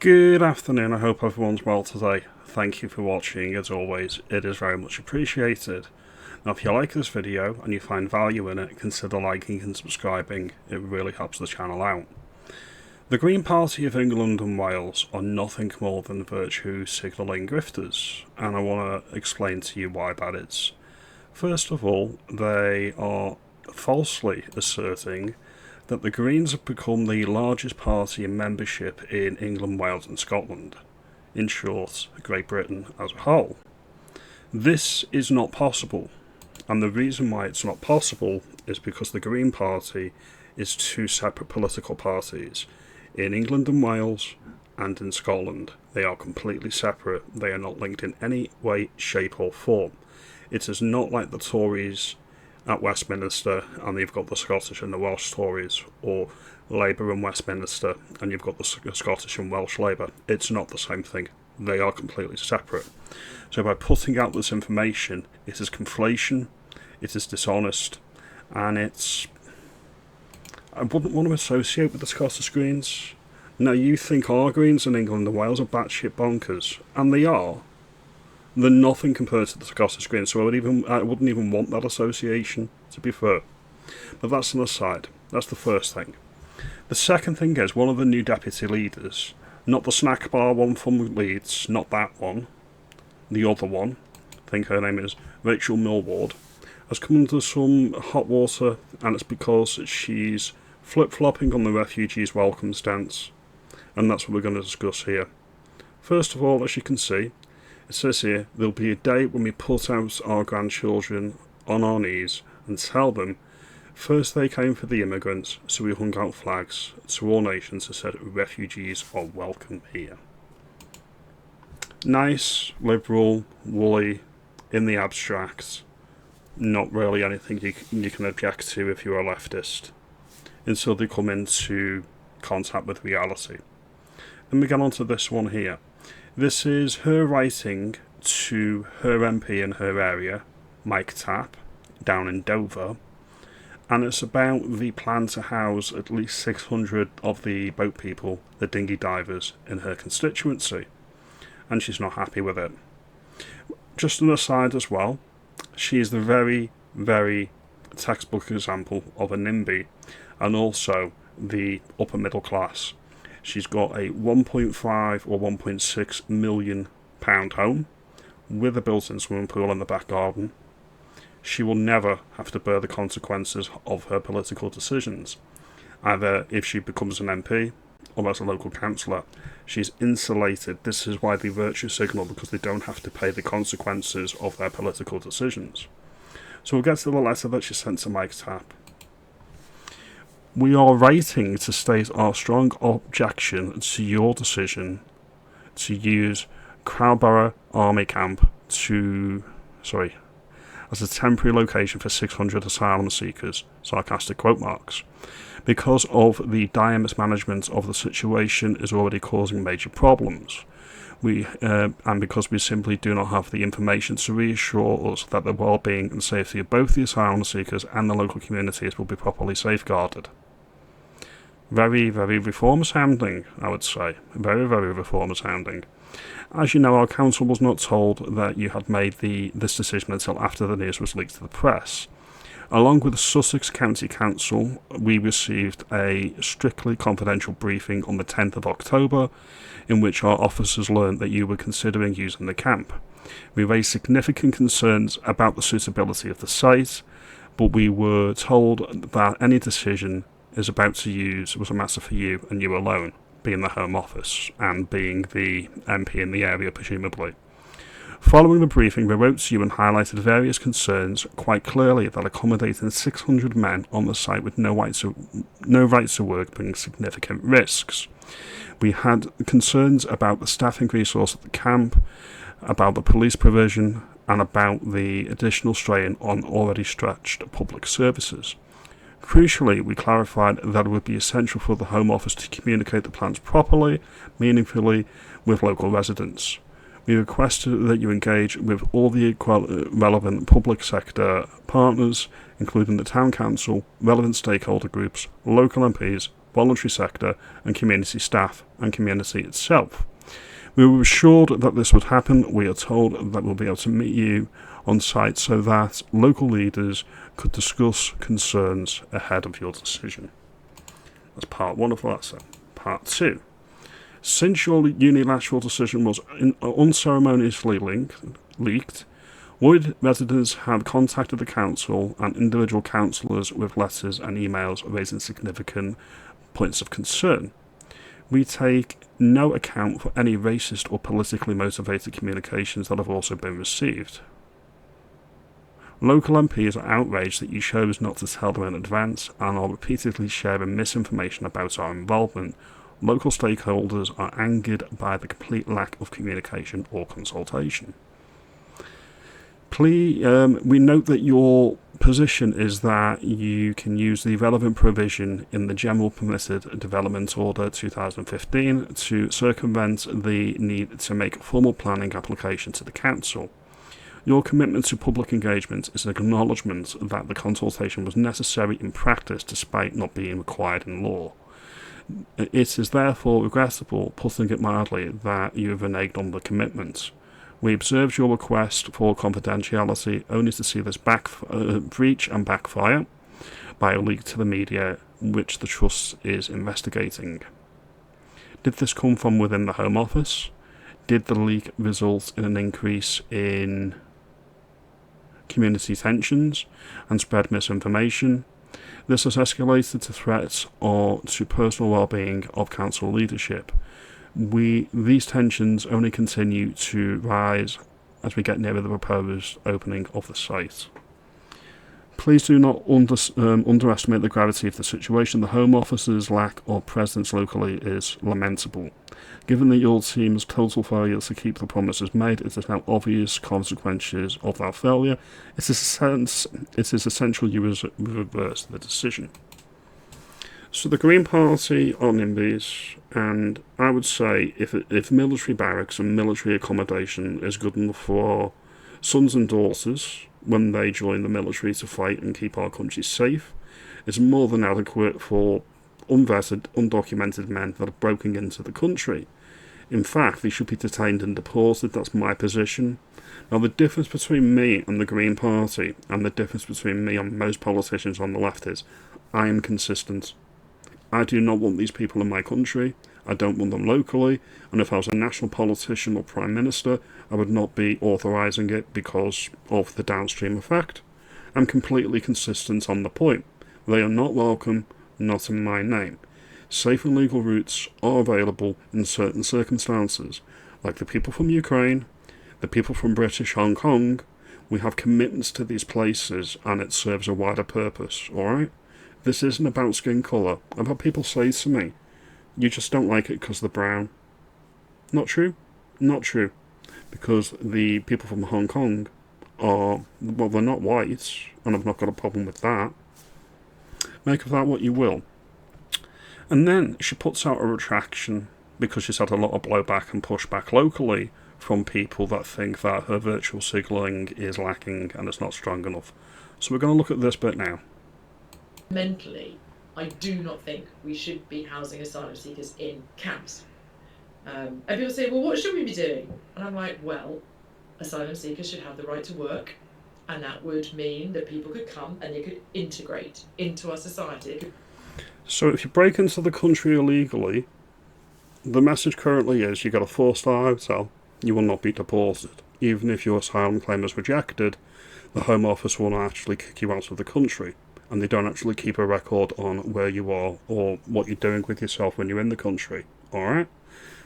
Good afternoon, I hope everyone's well today. Thank you for watching, as always, it is very much appreciated. Now if you like this video and you find value in it, consider liking and subscribing, it really helps the channel out. The Green Party of England and Wales are nothing more than virtue signalling grifters, and I want to explain to you why that is. First of all, they are falsely asserting that the Greens have become the largest party in membership in England, Wales and Scotland. In short, Great Britain as a whole. This is not possible, and the reason why it's not possible is because the Green Party is two separate political parties. In England and Wales and in Scotland, they are completely separate. They are not linked in any way, shape or form. It is not like the Tories at Westminster and you've got the Scottish and the Welsh Tories, or Labour in Westminster and you've got the Scottish and Welsh Labour. It's not the same thing. They are completely separate. So by putting out this information, it is conflation, it is dishonest, and I wouldn't want to associate with the Scottish Greens. Now you think our Greens in England and Wales are batshit bonkers, and they are. They're nothing compared to the Scottish Greens, so I wouldn't even want that association, to be fair. But that's an aside. That's the first thing. The second thing is, one of the new deputy leaders, not the snack bar one from Leeds, not that one, the other one, I think her name is Rachel Maddow, has come into some hot water, and it's because she's flip-flopping on the refugees welcome stance, and that's what we're going to discuss here. First of all, as you can see, it says here, there'll be a day when we put out our grandchildren on our knees and tell them, first they came for the immigrants, so we hung out flags to all nations and said refugees are welcome here. Nice, liberal, woolly, in the abstract, not really anything you can object to if you're a leftist, until they come into contact with reality. Then we get on to this one here. This is her writing to her MP in her area, Mike Tapp, down in Dover, and it's about the plan to house at least 600 of the boat people, the dinghy divers, in her constituency, and she's not happy with it. Just an aside as well, she is the very, very textbook example of a NIMBY, and also the upper middle class. She's got a 1.5 or 1.6 million pound home with a built-in swimming pool in the back garden. She will never have to bear the consequences of her political decisions, either if she becomes an MP or as a local councillor. She's insulated. This is why they virtue signal, because they don't have to pay the consequences of their political decisions. So we'll get to the letter that she sent to Mike Tapp. We are writing to state our strong objection to your decision to use Crowborough Army Camp as a temporary location for 600 asylum seekers, sarcastic quote marks, because of the dire mismanagement of the situation is already causing major problems. And because we simply do not have the information to reassure us that the well-being and safety of both the asylum seekers and the local communities will be properly safeguarded. Very, very reform sounding, I would say. Very, very reform sounding. As you know, our council was not told that you had made this decision until after the news was leaked to the press. Along with the Sussex County Council, we received a strictly confidential briefing on the 10th of October, in which our officers learned that you were considering using the camp. We raised significant concerns about the suitability of the site, but we were told that any decision is about to use was a matter for you and you alone, being the Home Office and being the MP in the area, presumably. Following the briefing, we wrote to you and highlighted various concerns quite clearly that accommodating 600 men on the site with no right to work brings significant risks. We had concerns about the staffing resource at the camp, about the police provision, and about the additional strain on already stretched public services. Crucially, we clarified that it would be essential for the Home Office to communicate the plans properly, meaningfully, with local residents. We requested that you engage with all the relevant public sector partners, including the Town Council, relevant stakeholder groups, local MPs, voluntary sector and community staff and community itself. We were assured that this would happen. We are told that we'll be able to meet you on site so that local leaders could discuss concerns ahead of your decision. That's part one of the letter. Part two. Since your unilateral decision was unceremoniously leaked, would residents have contacted the council and individual councillors with letters and emails raising significant points of concern? We take no account for any racist or politically motivated communications that have also been received. Local MPs are outraged that you chose not to tell them in advance and are repeatedly sharing misinformation about our involvement. Local stakeholders are angered by the complete lack of communication or consultation. Please, we note that your position is that you can use the relevant provision in the General Permitted Development Order 2015 to circumvent the need to make formal planning application to the Council. Your commitment to public engagement is an acknowledgement that the consultation was necessary in practice despite not being required in law. It is therefore regrettable, putting it mildly, that you have reneged on the commitment. We observed your request for confidentiality only to see this breach and backfire by a leak to the media, which the Trust is investigating. Did this come from within the Home Office? Did the leak result in an increase in community tensions and spread misinformation? This has escalated to threats or to personal well-being of council leadership. These tensions only continue to rise as we get nearer the proposed opening of the site. Please do not underestimate the gravity of the situation. The Home Office's lack of presence locally is lamentable. Given that your team's total failure to keep the promises made, it is now obvious consequences of that failure. It is essential you reverse the decision. So the Green Party are NIMBYs, and I would say if military barracks and military accommodation is good enough for our sons and daughters when they join the military to fight and keep our country safe, it's more than adequate for unvetted, undocumented men that are broken into the country. In fact, they should be detained and deported. That's my position. Now, the difference between me and the Green Party and the difference between me and most politicians on the left is I am consistent. I do not want these people in my country. I don't want them locally. And if I was a national politician or Prime Minister, I would not be authorising it because of the downstream effect. I'm completely consistent on the point. They are not welcome, not in my name. Safe and legal routes are available in certain circumstances, like the people from Ukraine, the people from British Hong Kong. We have commitments to these places and it serves a wider purpose, alright? This isn't about skin colour. I've had people say to me, you just don't like it because they're brown. Not true. Not true. Because the people from Hong Kong are, well, they're not white, and I've not got a problem with that. Make of that what you will. And then she puts out a retraction because she's had a lot of blowback and pushback locally from people that think that her virtual signalling is lacking and it's not strong enough. So we're going to look at this bit now. Mentally, I do not think we should be housing asylum seekers in camps. And people say, well, what should we be doing? And I'm like, well, asylum seekers should have the right to work, and that would mean that people could come and they could integrate into our society. So if you break into the country illegally, the message currently is you got a 4-star hotel, you will not be deported. Even if your asylum claim is rejected, the Home Office will not actually kick you out of the country, and they don't actually keep a record on where you are or what you're doing with yourself when you're in the country. Alright?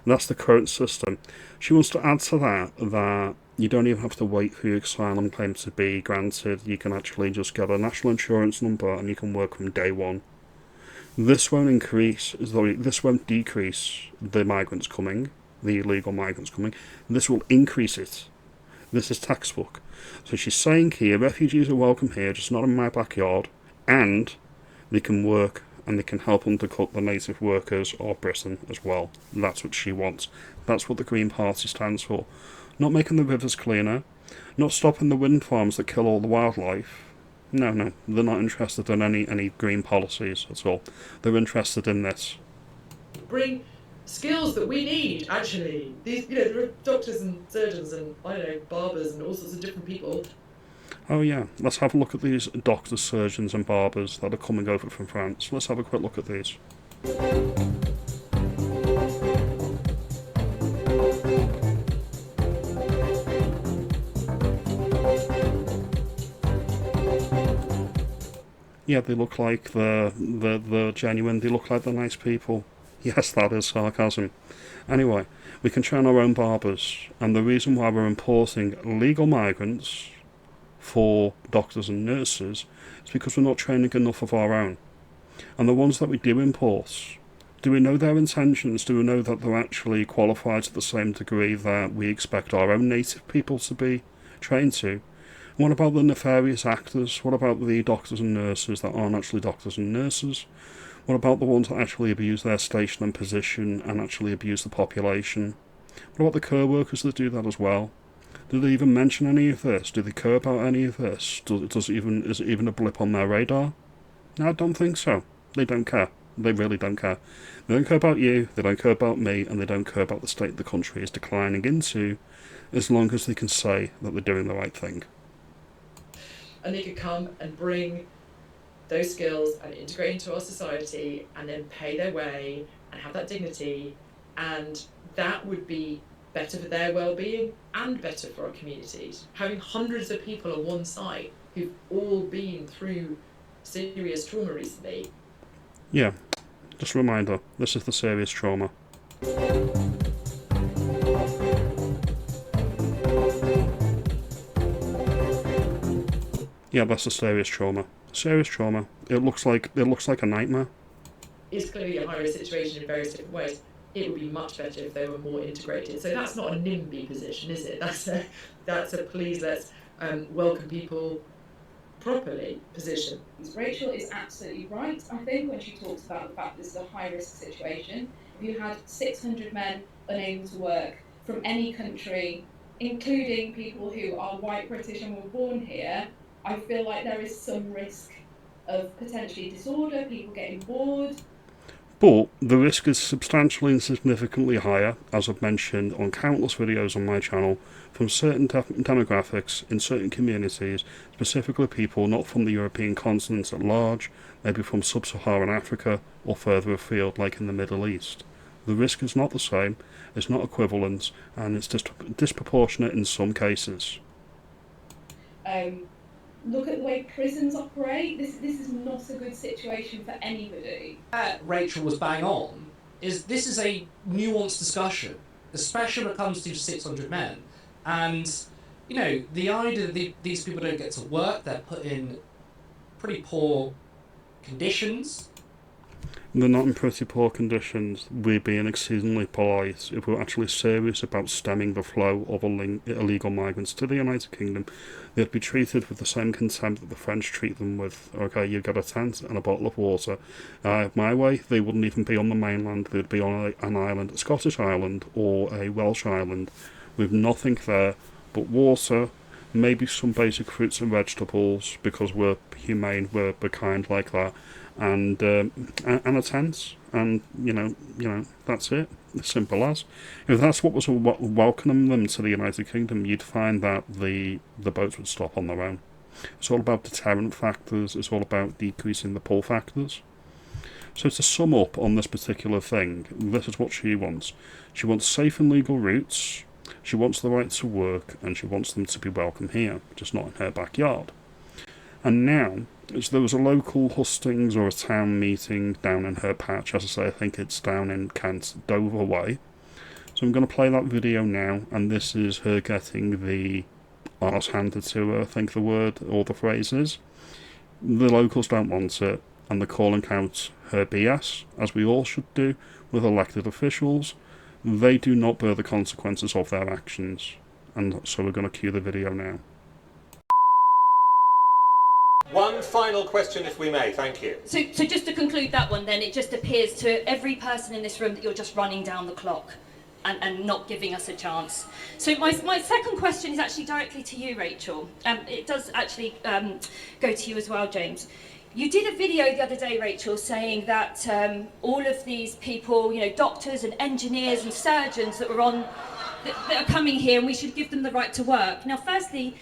That's the current system. She wants to add to that you don't even have to wait for your asylum claim to be granted. You can actually just get a national insurance number and you can work from day one. This won't decrease the migrants coming, the illegal migrants coming. This will increase it. This is textbook. So she's saying here, refugees are welcome here, just not in my backyard, and they can work and they can help undercut the native workers of Britain as well. That's what she wants. That's what the Green Party stands for. Not making the rivers cleaner, not stopping the wind farms that kill all the wildlife, No, no, they're not interested in any green policies at all. They're interested in this. Bring skills that we need, actually. These, there are doctors and surgeons and, I don't know, barbers and all sorts of different people. Oh yeah, let's have a look at these doctors, surgeons and barbers that are coming over from France. Let's have a quick look at these. Yeah, they look like they're genuine. They look like they're nice people. Yes, that is sarcasm. Anyway, we can train our own barbers, and the reason why we're importing legal migrants for doctors and nurses is because we're not training enough of our own. And the ones that we do import, do we know their intentions? Do we know that they're actually qualified to the same degree that we expect our own native people to be trained to? What about the nefarious actors? What about the doctors and nurses that aren't actually doctors and nurses? What about the ones that actually abuse their station and position and actually abuse the population? What about the care workers that do that as well? Do they even mention any of this? Do they care about any of this? Is it even a blip on their radar? No, I don't think so. They don't care. They really don't care. They don't care about you, they don't care about me, and they don't care about the state the country is declining into, as long as they can say that they're doing the right thing. And they could come and bring those skills and integrate into our society and then pay their way and have that dignity, and that would be better for their well-being and better for our communities. Having hundreds of people on one site who've all been through serious trauma recently. Yeah, just a reminder, this is the serious trauma. Yeah, that's the serious trauma. Serious trauma. It looks like a nightmare. It's clearly a high-risk situation in various different ways. It would be much better if they were more integrated. So that's not a NIMBY position, is it? That's a please let's welcome people properly position. Rachel is absolutely right, I think, when she talks about the fact this is a high-risk situation. If you had 600 men unable to work from any country, including people who are white British and were born here, I feel like there is some risk of potentially disorder, people getting bored. But the risk is substantially and significantly higher, as I've mentioned on countless videos on my channel, from certain demographics in certain communities, specifically people not from the European continent at large, maybe from sub-Saharan Africa or further afield like in the Middle East. The risk is not the same, it's not equivalent, and it's disproportionate in some cases. Look at the way prisons operate. This is not a good situation for anybody. Rachel was bang on. This is a nuanced discussion, especially when it comes to 600 men. And, the idea that these people don't get to work, they're put in pretty poor conditions. They're not in pretty poor conditions. We're being exceedingly polite. If we're actually serious about stemming the flow of illegal migrants to the United Kingdom, they'd be treated with the same contempt that the French treat them with. Okay, you get a tent and a bottle of water. My way, they wouldn't even be on the mainland. They'd be on an island, a Scottish island or a Welsh island, with nothing there but water, maybe some basic fruits and vegetables, because we're humane, we're kind like that, and a tent, and that's it. As simple as. If that's what was welcoming them to the United Kingdom, you'd find that the boats would stop on their own. It's all about deterrent factors. It's all about decreasing the pull factors. So to sum up on this particular thing, this is what she wants. She wants safe and legal routes. She wants the right to work, and she wants them to be welcome here, just not in her backyard. And now, as there was a local hustings or a town meeting down in her patch, as I say, I think it's down in Kent, Dover way. So I'm going to play that video now, and this is her getting the arse handed to her, I think the word or the phrase is. The locals don't want it, and they're calling out her BS, as we all should do with elected officials. They do not bear the consequences of their actions. And so we're going to cue the video now. One final question, if we may. Thank you. So just to conclude that one, then, it just appears to every person in this room that you're just running down the clock. and not giving us a chance. So my second question is actually directly to you, Rachel. It does actually go to you as well, James. You did a video the other day, Rachel, saying that all of these people, you know, doctors and engineers and surgeons that are coming here, and we should give them the right to work. Now, firstly,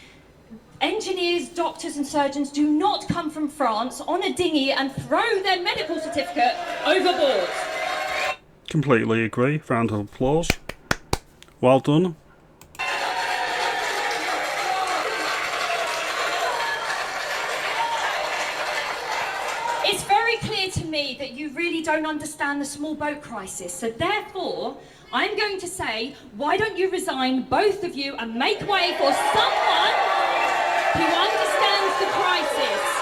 engineers, doctors and surgeons do not come from France on a dinghy and throw their medical certificate overboard. Completely agree. Round of applause. Well done. It's very clear to me that you really don't understand the small boat crisis. So therefore, I'm going to say, why don't you resign, both of you, and make way for someone who understands the crisis.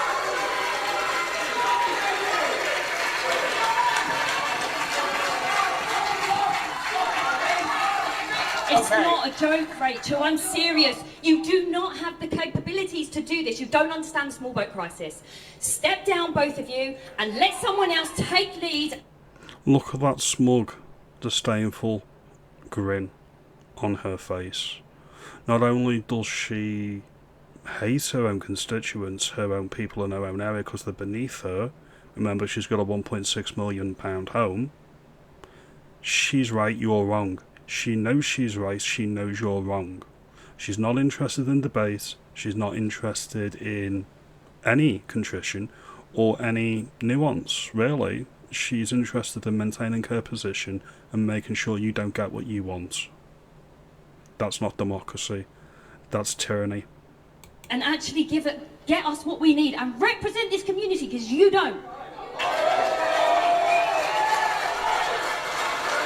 It's not a joke, Rachel. I'm serious. You do not have the capabilities to do this. You don't understand the small boat crisis. Step down, both of you, and let someone else take lead. Look at that smug, disdainful grin on her face. Not only does she hate her own constituents, her own people in her own area because they're beneath her. Remember, she's got a £1.6 million home. She's right, you're wrong. She knows she's right, she knows you're wrong. She's not interested in debate, she's not interested in any contrition or any nuance, really. She's interested in maintaining her position and making sure you don't get what you want. That's not democracy, that's tyranny. And actually get us what we need and represent this community, because you don't.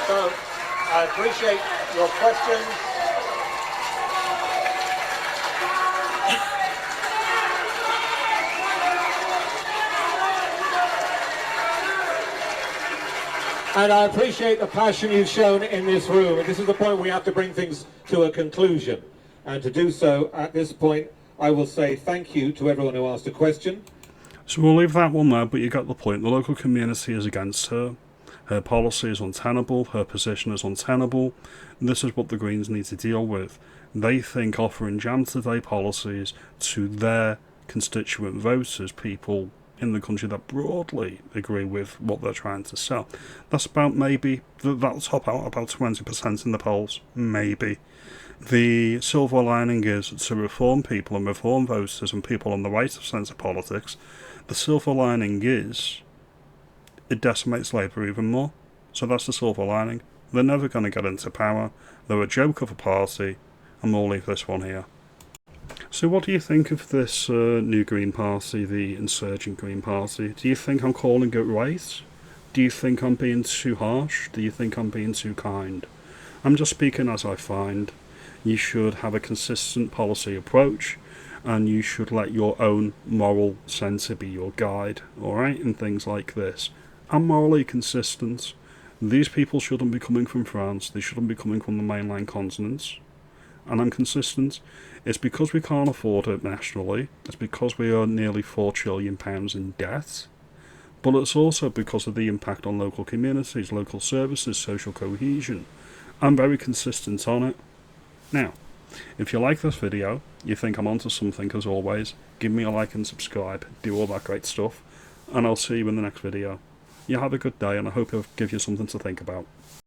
So, I appreciate your questions. And I appreciate the passion you've shown in this room. And this is the point we have to bring things to a conclusion. And to do so, at this point, I will say thank you to everyone who asked a question. So we'll leave that one there, but you got the point. The local community is against her. Her policy is untenable, her position is untenable. This is what the Greens need to deal with. They think offering jam today policies to their constituent voters, people in the country that broadly agree with what they're trying to sell, that's about maybe, that'll top out about 20% in the polls, maybe. The silver lining is to reform people and reform voters and people on the right of centre politics. The silver lining is it decimates Labour even more. So that's the silver lining. They're never going to get into power. They're a joke of a party, and we'll leave this one here. So what do you think of this new Green Party, the insurgent Green Party? Do you think I'm calling it right? Do you think I'm being too harsh? Do you think I'm being too kind? I'm just speaking as I find. You should have a consistent policy approach, and you should let your own moral centre be your guide, alright, in things like this. I'm morally consistent. These people shouldn't be coming from France, they shouldn't be coming from the mainland continents. And I'm consistent. It's because we can't afford it nationally, it's because we are nearly £4 trillion in debt, but it's also because of the impact on local communities, local services, social cohesion. I'm very consistent on it. Now, if you like this video, you think I'm onto something, as always, give me a like and subscribe, do all that great stuff, and I'll see you in the next video. You have a good day, and I hope it'll give you something to think about.